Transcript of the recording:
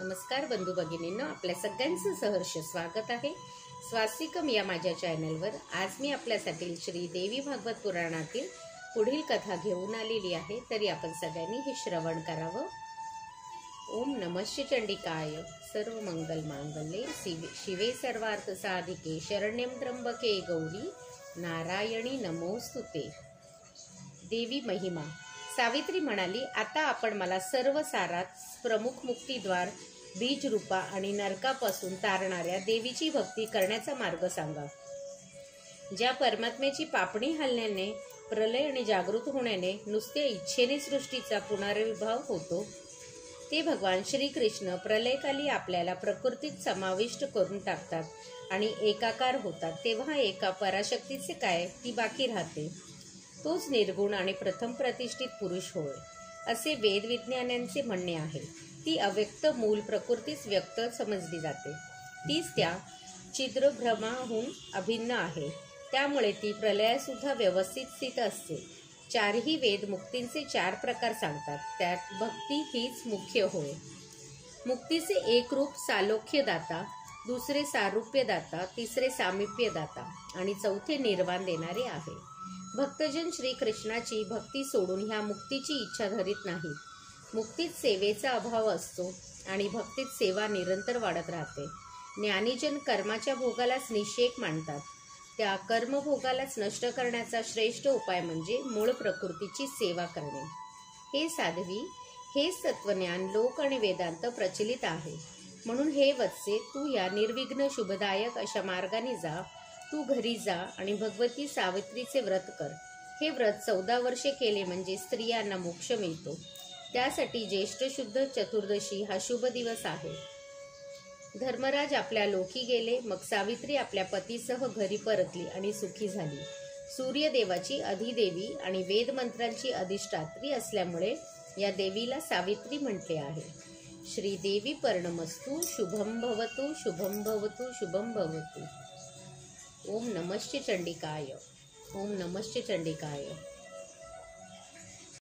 नमस्कार बंधू भगिनींनो, आपल्या सगळ्यांचं सहर्ष स्वागत आहे स्वास्तिकम या माझ्या चॅनलवर। आज मी आपल्यासाठी श्री देवी भागवत पुराणातील पुढील कथा घेऊन आलेली आहे, तरी आपण सगळ्यांनी हे श्रवण करावं। ओम नमः चंडिकाय, सर्व मंगल मांगल्ये शिवे सर्वार्थ साधिके, शरण्यं त्र्यंबके गौरी नारायणी नमोस्तुते। देवी महिमा। सावित्री म्हणाली, आता आपण मला सर्व सारात प्रमुख मुक्तीद्वार, बीज रूपा आणि नरकापासून तारणाऱ्या देवीची भक्ती करण्याचा मार्ग सांगा। ज्या परमात्म्याची पापणी हलण्याने, प्रलय आणि जागृत होण्याने नुसत्या इच्छेने सृष्टीचा पुनर्विभाव होतो, ते भगवान श्रीकृष्ण प्रलयकाली आपल्याला प्रकृतीत समाविष्ट करून टाकतात आणि एकाकार होतात। तेव्हा एका पराशक्तीचे काय, ती बाकी राहते। तोच निर्गुण आणि प्रथम प्रतिष्ठित पुरुष होय, असे वेदविज्ञानांचे म्हणणे आहे। ती अव्यक्त मूल प्रकृतीच व्यक्त समजली जाते। तीच त्या छिद्रभ्रमाहून अभिन्न आहे, त्यामुळे ती प्रलयासुद्धा व्यवस्थित स्थित असते। चारही वेद मुक्तींचे 4 प्रकार सांगतात, त्यात भक्ती हीच मुख्य होय। मुक्तीचे एक रूप सालोक्यदाता, दुसरे सारूप्यदाता, तिसरे सामिप्यदाता आणि चौथे निर्वाण देणारे आहे। भक्तजन श्रीकृष्णाची भक्ती सोडून ह्या मुक्तीची इच्छा धरीत नाहीत। मुक्तीत सेवेचा अभाव असतो आणि भक्तीत सेवा निरंतर वाढत राहते। ज्ञानीजन कर्माच्या भोगालाच निषेक मानतात। त्या कर्मभोगालाच नष्ट करण्याचा श्रेष्ठ उपाय म्हणजे मूळ प्रकृतीची सेवा करणे। हे साध्वी, हेच तत्वज्ञान लोक आणि वेदांत प्रचलित आहे। म्हणून हे वत्से, तू या निर्विघ्न शुभदायक अशा मार्गाने जा। तू घरी जा आणि भगवती सावित्रीचे व्रत कर। हे व्रत 14 वर्षे केले म्हणजे स्त्रियांना मोक्ष मिळतो। त्यासाठी ज्येष्ठ शुद्ध चतुर्दशी हा शुभ दिवस आहे। धर्मराज आपल्या लोकी गेले, मग सावित्री आपल्या पतीसह घरी परतली आणि सुखी झाली। सूर्यदेवाची अधिदेवी आणि वेदमंत्रांची अधिष्ठात्री असल्यामुळे या देवीला सावित्री म्हटले आहे। श्रीदेवी पर्णमस्तु, शुभम भवतु, शुभम भवतु, शुभम भवतु। ओम नमः चंडिकाय, ओम नमः चंडिकाय।